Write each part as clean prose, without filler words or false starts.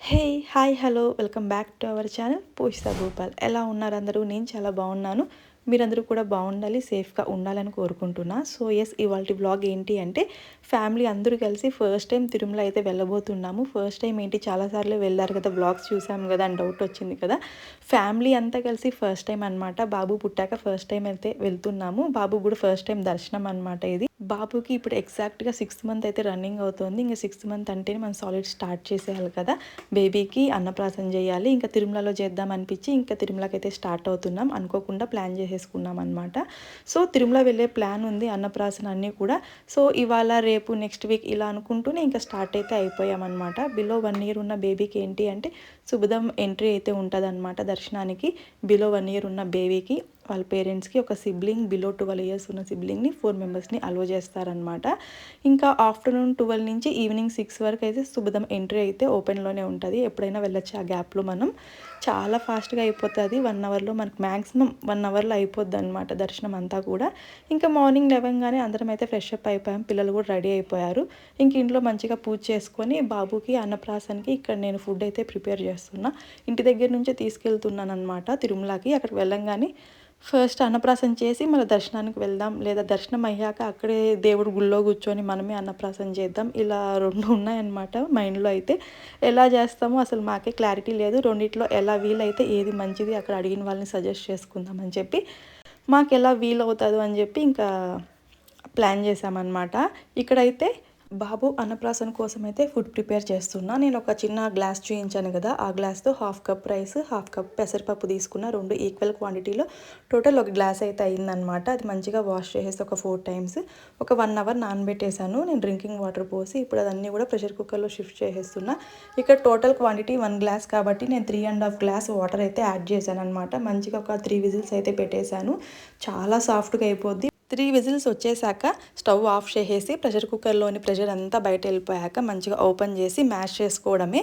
Hey hi hello welcome back to our channel Poojitha Bhupal. ఎలా ఉన్నారు అందరూ? నేను చాలా బాగున్నాను. మీరందరూ కూడా బాగుండాలి, సేఫ్గా ఉండాలని కోరుకుంటున్నా. సో ఎస్, ఇవాళ వ్లాగ్ ఏంటి అంటే ఫ్యామిలీ అందరూ కలిసి ఫస్ట్ టైం తిరుమల అయితే వెళ్ళబోతున్నాము. ఫస్ట్ టైం ఏంటి, చాలాసార్లు వెళ్ళారు కదా, వ్లాగ్స్ చూసాము కదా అని డౌట్ వచ్చింది కదా. ఫ్యామిలీ అంతా కలిసి ఫస్ట్ టైం అనమాట. బాబు పుట్టాక ఫస్ట్ టైం అయితే వెళ్తున్నాము. బాబు కూడా ఫస్ట్ టైం దర్శనం అనమాట ఇది. బాబుకి ఇప్పుడు ఎగ్జాక్ట్గా 6th మంత్ అయితే రన్నింగ్ అవుతుంది. ఇంకా 6th మంత్ అంటేనే మనం సాలిడ్ స్టార్ట్ చేసేయాలి కదా. బేబీకి అన్నప్రాసన చేయాలి. ఇంకా తిరుమలలో చేద్దాం అనిపించి ఇంకా తిరుమలకి అయితే స్టార్ట్ అవుతున్నాం. అనుకోకుండా ప్లాన్ చేసేసుకున్నాం అనమాట. సో తిరుమల వెళ్ళే ప్లాన్ ఉంది, అన్నప్రాసన అన్నీ కూడా. సో ఇవాళ రేపు నెక్స్ట్ వీక్ ఇలా అనుకుంటూనే ఇంకా స్టార్ట్ అయితే అయిపోయామన్నమాట. బిలో 1 year ఉన్న బేబీకి ఏంటి అంటే శుభదం ఎంట్రీ అయితే ఉంటుంది అనమాట దర్శనానికి. బిలో 1 year ఉన్న బేబీకి వాళ్ళ పేరెంట్స్కి ఒక సిబ్లింగ్, బిలో 12 years ఉన్న సిబ్లింగ్ని 4 మెంబర్స్ని అలో చేస్తారనమాట. ఇంకా ఆఫ్టర్నూన్ 12 నుంచి ఈవినింగ్ 6 వరకు అయితే శుభదం ఎంట్రీ అయితే ఓపెన్లోనే ఉంటుంది. ఎప్పుడైనా వెళ్ళొచ్చు ఆ గ్యాప్లో. మనం చాలా ఫాస్ట్గా అయిపోతుంది. 1 అవర్లో మనకు మ్యాక్సిమం 1 అవర్లో అయిపోద్ది అనమాట దర్శనం అంతా కూడా. ఇంకా మార్నింగ్ లేవగానే అందరం అయితే ఫ్రెష్ అప్ అయిపోయాం. పిల్లలు కూడా రెడీ అయిపోయారు. ఇంక ఇంట్లో మంచిగా పూజ చేసుకొని బాబుకి అన్నప్రాసనకి ఇక్కడ నేను ఫుడ్ అయితే ప్రిపేర్ చేస్తున్నా. ఇంటి దగ్గర నుంచే తీసుకెళ్తున్నాను అనమాట తిరుమలకి. అక్కడికి వెళ్ళంగానే ఫస్ట్ అన్నప్రాసన చేసి మళ్ళీ దర్శనానికి వెళ్దాం, లేదా దర్శనం అయ్యాక అక్కడే దేవుడు గుళ్ళో కూర్చొని మనమే అన్నప్రాసన చేద్దాం, ఇలా రెండు ఉన్నాయన్నమాట మైండ్లో. అయితే ఎలా చేస్తామో అసలు మాకే క్లారిటీ లేదు. రెండిట్లో ఎలా వీలైతే ఏది మంచిది అక్కడ అడిగిన వాళ్ళని సజెస్ట్ చేసుకుందాం అని చెప్పి, మాకు ఎలా వీలవుతుందో అని చెప్పి ఇంకా ప్లాన్ చేసామన్నమాట. ఇక్కడైతే బాబు అన్నప్రాసన కోసం అయితే ఫుడ్ ప్రిపేర్ చేస్తున్నా. నేను ఒక చిన్న గ్లాస్ చూపించాను కదా, ఆ గ్లాస్తో 1/2 కప్ రైస్, 1/2 కప్ పెసరపప్పు తీసుకున్న. 2 ఈక్వల్ క్వాంటిటీలో టోటల్ ఒక గ్లాస్ అయితే అయిందనమాట. అది మంచిగా వాష్ చేసేసి ఒక 4 times ఒక 1 hour నానబెట్టేశాను. నేను డ్రింకింగ్ వాటర్ పోసి ఇప్పుడు అదన్నీ కూడా ప్రెషర్ కుక్కర్లో షిఫ్ట్ చేసేస్తున్నా. ఇక్కడ టోటల్ క్వాంటిటీ 1 glass కాబట్టి నేను 3.5 glass వాటర్ అయితే యాడ్ చేశాను అనమాట. మంచిగా ఒక 3 whistles అయితే పెట్టేశాను. చాలా సాఫ్ట్గా అయిపోద్ది. 3 whistles వచ్చేసాక స్టవ్ ఆఫ్ చేసేసి ప్రెషర్ కుక్కర్లోని ప్రెషర్ అంతా బయట వెళ్ళిపోయాక మంచిగా ఓపెన్ చేసి మ్యాష్ చేసుకోవడమే.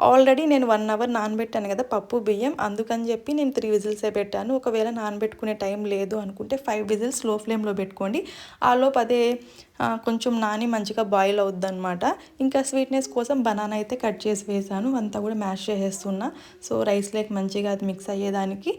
ఆల్రెడీ నేను 1 hour నానబెట్టాను కదా పప్పు బియ్యం, అందుకని చెప్పి నేను 3 whistles పెట్టాను. ఒకవేళ నానబెట్టుకునే టైం లేదు అనుకుంటే 5 whistles లో ఫ్లేమ్లో పెట్టుకోండి. ఆలోపు అదే కొంచెం నాని మంచిగా బాయిల్ అవుద్ది అనమాట. ఇంకా స్వీట్నెస్ కోసం బనానా అయితే కట్ చేసి వేసాను. అంతా కూడా మ్యాష్ చేసేస్తున్నా. సో రైస్ లేక మంచిగా అది మిక్స్ అయ్యేదానికి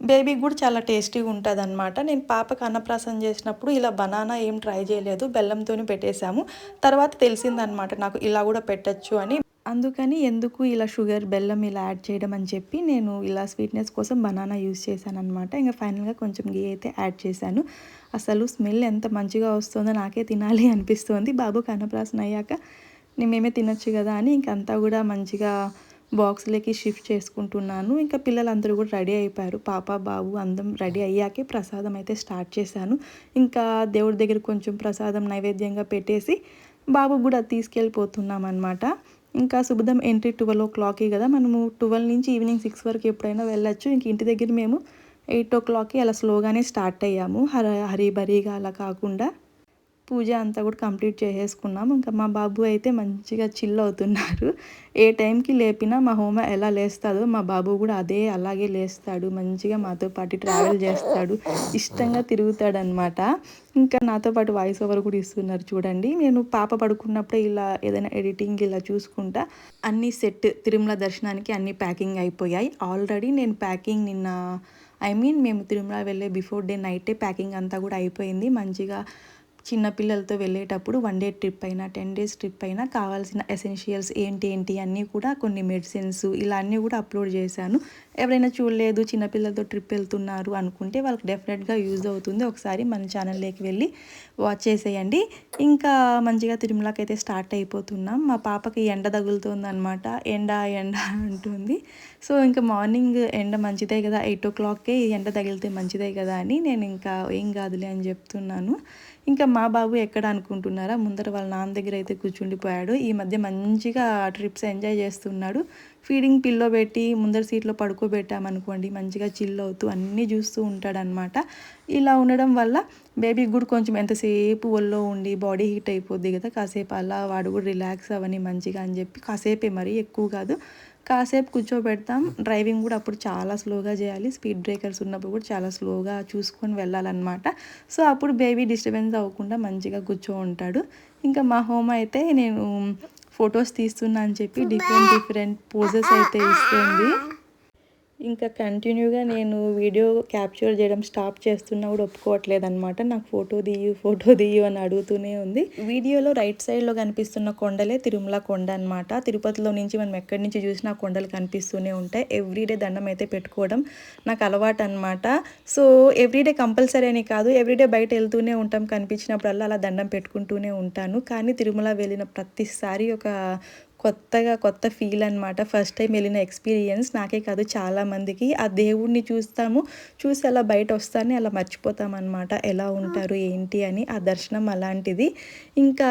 బేబీకి కూడా చాలా టేస్టీగా ఉంటుంది అనమాట. నేను పాపకు అన్నప్రాసన చేసినప్పుడు ఇలా బనానా ఏం ట్రై చేయలేదు, బెల్లంతోనే పెట్టేశాము. తర్వాత తెలిసిందనమాట నాకు ఇలా కూడా పెట్టచ్చు అని. అందుకని ఎందుకు ఇలా షుగర్, బెల్లం ఇలా యాడ్ చేయడం అని చెప్పి నేను ఇలా స్వీట్నెస్ కోసం బనానా యూస్ చేశాను అనమాట. ఇంకా ఫైనల్గా కొంచెం గీ అయితే యాడ్ చేశాను. అసలు స్మెల్ ఎంత మంచిగా వస్తుందో, నాకే తినాలి అనిపిస్తుంది. బాబుకి అన్నప్రాసన అయ్యాక మేమే తినొచ్చు కదా అని ఇంకంతా కూడా మంచిగా బాక్స్లోకి షిఫ్ట్ చేసుకుంటున్నాను. ఇంకా పిల్లలందరూ కూడా రెడీ అయిపోయారు. పాప, బాబు అందరం రెడీ అయ్యాకే ప్రసాదం అయితే స్టార్ట్ చేశాను. ఇంకా దేవుడి దగ్గర కొంచెం ప్రసాదం నైవేద్యంగా పెట్టేసి బాబు కూడా తీసుకెళ్ళిపోతున్నాం అనమాట. ఇంకా శుభదం ఎంట్రీ 12 o'clock కదా, మనము 12 నుంచి ఈవినింగ్ 6 వరకు ఎప్పుడైనా వెళ్ళొచ్చు. ఇంక ఇంటి దగ్గర మేము 8 o'clock అలా స్లోగానే స్టార్ట్ అయ్యాము, హరీబరీగా అలా కాకుండా. పూజ అంతా కూడా కంప్లీట్ చేసేసుకున్నాము. ఇంకా మా బాబు అయితే మంచిగా చిల్ అవుతున్నారు. ఏ టైంకి లేపినా మా హోమ ఎలా లేస్తుందో మా బాబు కూడా అలాగే లేస్తాడు. మంచిగా మాతో పాటు ట్రావెల్ చేస్తాడు, ఇష్టంగా తిరుగుతాడనమాట. ఇంకా నాతో పాటు వాయిస్ ఓవర్ కూడా ఇస్తున్నారు చూడండి. నేను పాప పడుకున్నప్పుడే ఇలా ఏదైనా ఎడిటింగ్ ఇలా చూసుకుంటా. అన్నీ సెట్, తిరుమల దర్శనానికి అన్నీ ప్యాకింగ్ అయిపోయాయి. ఆల్రెడీ నేను ప్యాకింగ్ మేము తిరుమల వెళ్ళే బిఫోర్ డే నైటే ప్యాకింగ్ అంతా కూడా అయిపోయింది. మంచిగా చిన్నపిల్లలతో వెళ్ళేటప్పుడు 1 day ట్రిప్ అయినా 10 days ట్రిప్ అయినా కావాల్సిన ఎసెన్షియల్స్ ఏంటి అన్నీ కూడా, కొన్ని మెడిసిన్స్ ఇలా అన్నీ కూడా అప్లోడ్ చేశాను. ఎవరైనా చూడలేదు, చిన్నపిల్లలతో ట్రిప్ వెళ్తున్నారు అనుకుంటే వాళ్ళకి డెఫినెట్గా యూజ్ అవుతుంది. ఒకసారి మన ఛానల్లోకి వెళ్ళి వాచ్ చేసేయండి. ఇంకా మంచిగా తిరుమలకి అయితే స్టార్ట్ అయిపోతున్నాం. మా పాపకి ఎండ తగులుతుంది అనమాట. ఎండ అంటుంది. సో ఇంకా మార్నింగ్ ఎండ మంచిదే కదా, 8 o'clockకే ఎండ తగిలితే మంచిదే కదా అని నేను ఇంకా ఏం కాదులే అని చెప్తున్నాను. ఇంకా మా బాబు ఎక్కడ అనుకుంటున్నారా, ముందర వాళ్ళ నాన్న దగ్గర అయితే కూర్చుండిపోయాడు. ఈ మధ్య మంచిగా ట్రిప్స్ ఎంజాయ్ చేస్తున్నాడు. ఫీడింగ్ పిల్లో పెట్టి ముందర సీట్లో పడుకోబెట్టామనుకోండి మంచిగా చిల్ అవుతూ అన్నీ చూస్తూ ఉంటాడనమాట. ఇలా ఉండడం వల్ల బేబీకి కూడా కొంచెం ఎంతసేపు ఒళ్ళో ఉండి బాడీ హీట్ అయిపోద్ది కదా, కాసేపు అలా వాడు కూడా రిలాక్స్ అవ్వని మంచిగా అని చెప్పి కాసేపే, మరీ ఎక్కువ కాదు, కాసేపు కూర్చోబెడతాం. డ్రైవింగ్ కూడా అప్పుడు చాలా స్లోగా చేయాలి, స్పీడ్ బ్రేకర్స్ ఉన్నప్పుడు కూడా చాలా స్లోగా చూసుకొని వెళ్ళాలన్నమాట. సో అప్పుడు బేబీ డిస్టర్బెన్స్ అవ్వకుండా మంచిగా కూర్చో ఉంటాడు. ఇంకా మా హోమ్ అయితే నేను ఫొటోస్ తీస్తున్నా అని చెప్పి డిఫరెంట్ పోజెస్ అయితే ఇస్తుంది. ఇంకా కంటిన్యూగా నేను వీడియో క్యాప్చర్ చేయడం స్టాప్ చేస్తున్నా కూడా ఒప్పుకోవట్లేదన్నమాట. నాకు ఫోటో తీయు అని అడుగుతూనే ఉంది. వీడియోలో రైట్ సైడ్లో కనిపిస్తున్న కొండలే తిరుమల కొండ అనమాట. తిరుపతిలో నుంచి మనం ఎక్కడి నుంచి చూసినా కొండలు కనిపిస్తూనే ఉంటాయి. ఎవ్రీడే దండం అయితే పెట్టుకోవడం నాకు అలవాటు అనమాట. సో ఎవ్రీడే కంపల్సరీ అని కాదు, ఎవ్రీడే బయట వెళ్తూనే ఉంటాం, కనిపించినప్పుడల్లా అలా దండం పెట్టుకుంటూనే ఉంటాను. కానీ తిరుమల వెళ్ళిన ప్రతిసారి ఒక కొత్త ఫీల్ అనమాట. ఫస్ట్ టైం వెళ్ళిన ఎక్స్పీరియన్స్ నాకే కాదు చాలామందికి. ఆ దేవుడిని చూసి అలా బయట వస్తానే అలా మర్చిపోతామన్నమాట, ఎలా ఉంటారు ఏంటి అని. ఆ దర్శనం అలాంటిది. ఇంకా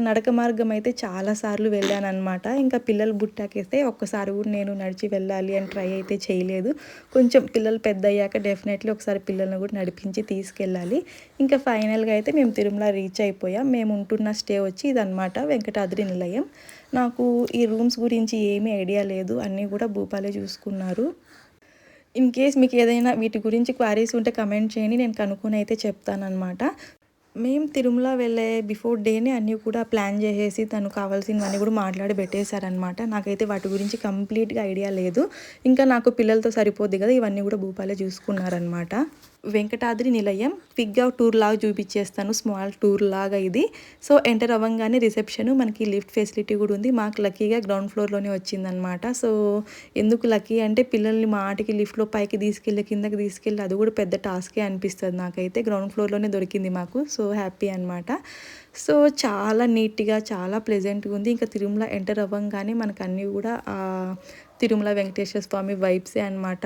నడక మార్గం అయితే చాలాసార్లు వెళ్ళాను అనమాట. ఇంకా పిల్లలు బుట్టాకేస్తే ఒక్కసారి కూడా నేను నడిచి వెళ్ళాలి అని ట్రై అయితే చేయలేదు. కొంచెం పిల్లలు పెద్ద అయ్యాక డెఫినెట్లీ ఒకసారి పిల్లల్ని కూడా నడిపించి తీసుకెళ్ళాలి. ఇంకా ఫైనల్గా అయితే మేము తిరుమల రీచ్ అయిపోయాం. మేము ఉంటున్న స్టే వచ్చి ఇదనమాట, వెంకటాద్రి నిలయం. నాకు ఈ రూమ్స్ గురించి ఏమీ ఐడియా లేదు, అన్నీ కూడా భూపాలే చూసుకున్నారు. ఇన్ కేస్ మీకు ఏదైనా వీటి గురించి క్వారీస్ ఉంటే కమెంట్ చేయండి, నేను కనుక్కొని అయితే చెప్తానమాట. మేము తిరుమల వెళ్ళే బిఫోర్ డేనే అన్నీ కూడా ప్లాన్ చేసేసి తను కావాల్సినవన్నీ కూడా మాట్లాడి పెట్టేశారనమాట. నాకైతే వాటి గురించి కంప్లీట్గా ఐడియా లేదు. ఇంకా నాకు పిల్లలతో సరిపోద్ది కదా, ఇవన్నీ కూడా భూపాలే చూసుకున్నారనమాట. వెంకటాద్రి నిలయం క్విక్గా టూర్ లాగా చూపించేస్తాను, స్మాల్ టూర్ లాగా ఇది. సో ఎంటర్ అవ్వగానే రిసెప్షన్, మనకి లిఫ్ట్ ఫెసిలిటీ కూడా ఉంది. మాకు లక్కీగా గ్రౌండ్ ఫ్లోర్లోనే వచ్చిందనమాట. సో ఎందుకు లక్కీ అంటే పిల్లల్ని మాటికి లిఫ్ట్లో పైకి తీసుకెళ్ళి కిందకి తీసుకెళ్ళి అది కూడా పెద్ద టాస్కే అనిపిస్తుంది నాకైతే. గ్రౌండ్ ఫ్లోర్లోనే దొరికింది మాకు, సో హ్యాపీ అనమాట. సో చాలా నీట్గా చాలా ప్లెజెంట్గా ఉంది. ఇంకా తిరుమల ఎంటర్ అవ్వగానే మనకు అన్నీ కూడా తిరుమల వెంకటేశ్వర స్వామి వైబ్సే అనమాట.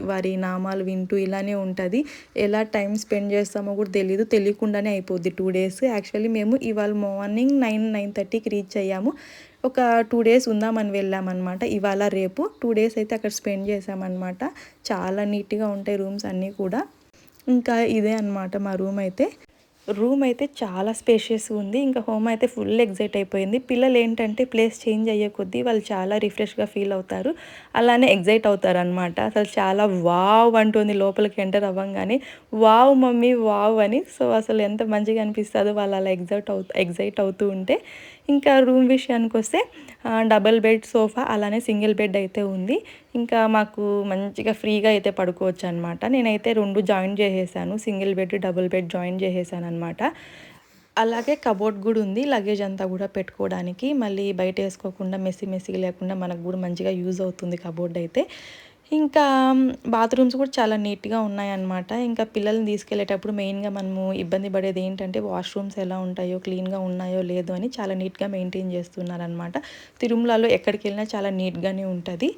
వారి నామాలు వింటూ ఇలానే ఉంటుంది. ఎలా టైం స్పెండ్ చేస్తామో కూడా తెలియకుండానే అయిపోద్ది 2 days. యాక్చువల్లీ మేము ఇవాళ మార్నింగ్ 9:30కి రీచ్ అయ్యాము. ఒక 2 days ఉందామని వెళ్ళామన్నమాట. ఇవాళ రేపు 2 days అయితే అక్కడ స్పెండ్ చేసామన్నమాట. చాలా నీట్గా ఉంటాయి రూమ్స్ అన్నీ కూడా. ఇంకా ఇదే అనమాట మా రూమ్ అయితే చాలా స్పేషియస్ ఉంది. ఇంకా హోమ్ అయితే ఫుల్ ఎగ్జైట్ అయిపోయింది. పిల్లలు ఏంటంటే ప్లేస్ చేంజ్ అయ్యే కొద్దీ వాళ్ళు చాలా రిఫ్రెష్గా ఫీల్ అవుతారు, అలానే ఎగ్జైట్ అవుతారు అనమాట. అసలు చాలా వావ్ అంటుంది లోపలికి ఎంటర్ అవ్వగానే, వావ్ మమ్మీ వావ్ అని. సో అసలు ఎంత మంచిగా అనిపిస్తుందో వాళ్ళు అలా ఎగ్జైట్ అవుతూ ఉంటే. ఇంకా రూమ్ విషయానికి వస్తే డబుల్ బెడ్, సోఫా, అలానే సింగిల్ బెడ్ అయితే ఉంది. ఇంకా మాకు మంచిగా ఫ్రీగా అయితే పడుకోవచ్చు అనమాట. నేనైతే 2 జాయిన్ చేసేసాను, single bed double bed join చేసేసాను అనమాట. అలాగే కబోర్డ్ కూడా ఉంది, లగేజ్ అంతా కూడా పెట్టుకోవడానికి. మళ్ళీ బయట వేసుకోకుండా మెస్సీ లేకుండా మనకు కూడా మంచిగా యూజ్ అవుతుంది కబోర్డ్ అయితే. ఇంకా బాత్రూమ్స్ కూడా చాలా నీట్గా ఉన్నాయన్నమాట. ఇంకా పిల్లల్ని తీసుకెళ్ళేటప్పుడు మెయిన్గా మనము ఇబ్బంది పడేది ఏంటంటే వాష్రూమ్స్ ఎలా ఉంటాయో, క్లీన్గా ఉన్నాయో లేదో అని చాలా నీట్గా మెయింటైన్ చేస్తున్నారనమాట. తిరుమలలో ఎక్కడికి వెళ్ళినా చాలా నీట్గానే ఉంటుంది.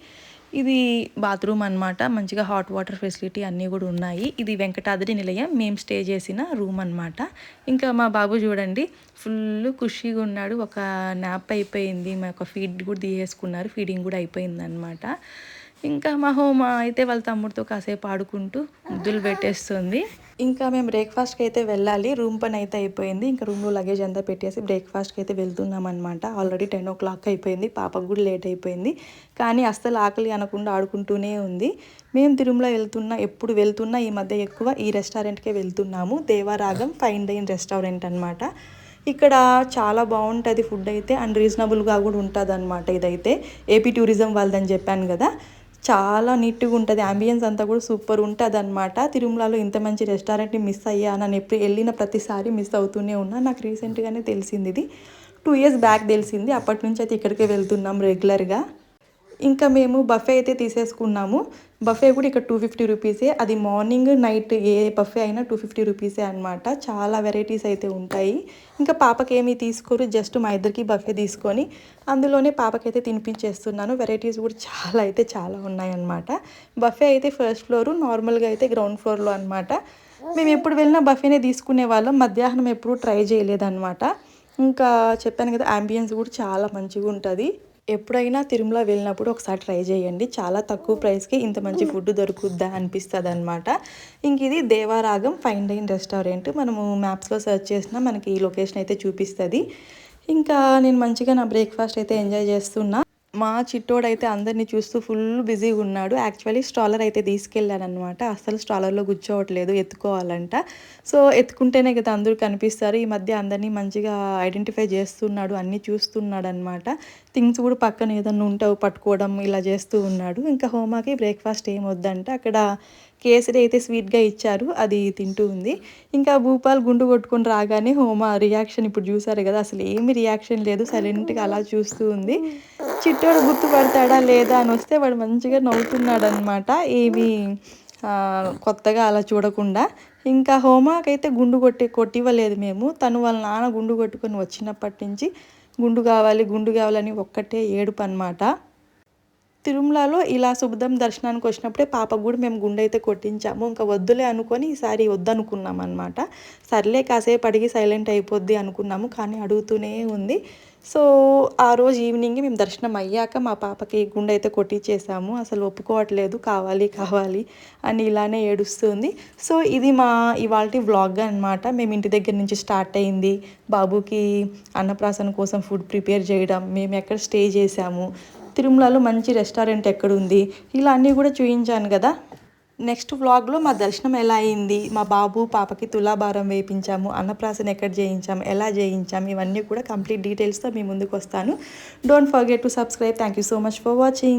ఇది బాత్రూమ్ అనమాట. మంచిగా హాట్ వాటర్ ఫెసిలిటీ అన్నీ కూడా ఉన్నాయి. ఇది వెంకటాద్రి నిలయం మేము స్టే చేసిన రూమ్ అనమాట. ఇంకా మా బాబు చూడండి ఫుల్ ఖుషీగా ఉన్నాడు. ఒక నాప్ అయిపోయింది, మా ఒక ఫీడ్ కూడా తీసేసుకున్నారు, ఫీడింగ్ కూడా అయిపోయింది అనమాట. ఇంకా మా హోమ్ అయితే వాళ్ళ తమ్ముడితో కాసేపు ఆడుకుంటూ ముద్దులు పెట్టేస్తుంది. ఇంకా మేము బ్రేక్ఫాస్ట్కి అయితే వెళ్ళాలి, రూమ్ పని అయితే అయిపోయింది. ఇంకా రూమ్లో లగేజ్ అంతా పెట్టేసి బ్రేక్ఫాస్ట్కి అయితే వెళ్తున్నాం అనమాట. ఆల్రెడీ 10 o'clock అయిపోయింది, పాపకు కూడా లేట్ అయిపోయింది. కానీ అస్సలు ఆకలి అనకుండా ఆడుకుంటూనే ఉంది. మేము తిరుమల ఎప్పుడు వెళ్తున్నా ఈ మధ్య ఎక్కువ ఈ రెస్టారెంట్కే వెళ్తున్నాము. దేవారాగం ఫైన్ డైన్ రెస్టారెంట్ అనమాట. ఇక్కడ చాలా బాగుంటుంది ఫుడ్ అయితే, అండ్ రీజనబుల్గా కూడా ఉంటుంది అనమాట. ఇదైతే ఏపీ టూరిజం వాళ్ళదని చెప్పాను కదా, చాలా నీట్గా ఉంటుంది. అంబియన్స్ అంతా కూడా సూపర్ ఉంటుంది అనమాట. తిరుమలలో ఇంత మంచి రెస్టారెంట్ని మిస్ అయ్యా, నన్ను ఎప్పుడు వెళ్ళిన ప్రతిసారి మిస్ అవుతూనే ఉన్నా. నాకు రీసెంట్గానే తెలిసింది, ఇది 2 years బ్యాక్ తెలిసింది. అప్పటి నుంచి అయితే ఇక్కడికే వెళ్తున్నాం రెగ్యులర్గా. ఇంకా మేము బఫే అయితే తీసేసుకున్నాము. బఫే కూడా ఇక్కడ 250 రూపీసే. అది మార్నింగ్ నైట్ ఏ బఫే అయినా 250 రూపీసే అనమాట. చాలా వెరైటీస్ అయితే ఉంటాయి. ఇంకా పాపకి ఏమీ తీసుకోరు, జస్ట్ మా ఇద్దరికి బఫే తీసుకొని అందులోనే పాపకైతే తినిపించేస్తున్నాను. వెరైటీస్ కూడా చాలా ఉన్నాయన్నమాట. బఫే అయితే ఫస్ట్ ఫ్లోరు, నార్మల్గా అయితే గ్రౌండ్ ఫ్లోర్లో అనమాట. మేము ఎప్పుడు వెళ్ళినా బఫేనే తీసుకునే వాళ్ళం, మధ్యాహ్నం ఎప్పుడూ ట్రై చేయలేదన్నమాట. ఇంకా చెప్పాను కదా, అంబియన్స్ కూడా చాలా మంచిగా ఉంటుంది. ఎప్పుడైనా తిరుమల వెళ్ళినప్పుడు ఒకసారి ట్రై చేయండి, చాలా తక్కువ ప్రైస్కి ఇంత మంచి ఫుడ్ దొరుకుద్దా అనిపిస్తుంది అనమాట. ఇంక ఇది దేవారాగం ఫైన్ డైన్ రెస్టారెంట్. మనము మ్యాప్స్లో సెర్చ్ చేసినా మనకి ఈ లొకేషన్ అయితే చూపిస్తుంది. ఇంకా నేను మంచిగా నా బ్రేక్ఫాస్ట్ అయితే ఎంజాయ్ చేస్తున్నా. మా చిట్టోడైతే అందరిని చూస్తూ ఫుల్ బిజీగా ఉన్నాడు. యాక్చువల్లీ స్ట్రాలర్ అయితే తీసుకెళ్ళాననమాట. అస్సలు స్ట్రాలర్‌లో కూర్చోవట్లేదు, ఎత్తుకోవాలంట. సో, ఎత్తుకుంటేనే కదా అందరూ కనిపిస్తారు. ఈ మధ్య అందరిని మంచిగా ఐడెంటిఫై చేస్తున్నాడు, అన్నీ చూస్తున్నాడనమాట. థింగ్స్ కూడా పక్కన ఏదన్నా ఉంటే అవి పట్టుకోవడం ఇలా చేస్తూ ఉన్నాడు. ఇంకా హోమాకి బ్రేక్‌ఫాస్ట్ ఏం వద్దంట. అక్కడ కేసరి అయితే స్వీట్‌గా ఇచ్చారు, అది తింటూ ఉంది. ఇంకా భూపాల్ గుండు కొట్టుకొని రాగానే హోమ రియాక్షన్ ఇప్పుడు చూసారు కదా! అసలు ఏమి రియాక్షన్ లేదు. సైలెంట్‌గా అలా చూస్తూ ఉంది. చిట్టోడు గుర్తుపడతాడా లేదా అని వస్తే వాడు మంచిగా నవ్వుతున్నాడనమాట. ఏమి కొత్తగా అలా చూడకుండా. ఇంకా హోమాకైతే గుండు కొట్టివ్వలేదు మేము. తను వాళ్ళ నాన్న గుండు కొట్టుకొని వచ్చినప్పటి నుంచి గుండు కావాలని ఒక్కటే ఏడుపనమాట. తిరుమలలో ఇలా శుభదం దర్శనానికి వచ్చినప్పుడే పాపకు కూడా మేము గుండైతే కొట్టించాము. ఇంకా వద్దులే అనుకొని ఈసారి వద్దనుకున్నాం అనమాట. సర్లే కాసేపు అడిగి సైలెంట్ అయిపోద్ది అనుకున్నాము, కానీ అడుగుతూనే ఉంది. సో, ఆ రోజు ఈవినింగ్ మేము దర్శనం అయ్యాక మా పాపకి గుండైతే కొట్టించేసాము. అసలు ఒప్పుకోవట్లేదు, కావాలి కావాలి అని ఇలానే ఏడుస్తుంది. సో, ఇది మా ఇవాల్టి వ్లాగ్ అనమాట. మేము ఇంటి దగ్గర నుంచి స్టార్ట్ అయింది. బాబుకి అన్నప్రాసన కోసం ఫుడ్ ప్రిపేర్ చేయడం, మేము ఎక్కడ స్టే చేసాము, తిరుమలలో మంచి రెస్టారెంట్ ఎక్కడుంది, ఇలా అన్నీ కూడా చూపించాను కదా. నెక్స్ట్ వ్లాగ్లో మా దర్శనం ఎలా అయింది, మా బాబు పాపకి తులాభారం వేయించాము, అన్నప్రాసన ఎక్కడ చేయించాము, ఎలా చేయించాము, ఇవన్నీ కూడా కంప్లీట్ డీటెయిల్స్తో మీ ముందుకు వస్తాను. Don't forget to subscribe. Thank you so much for watching.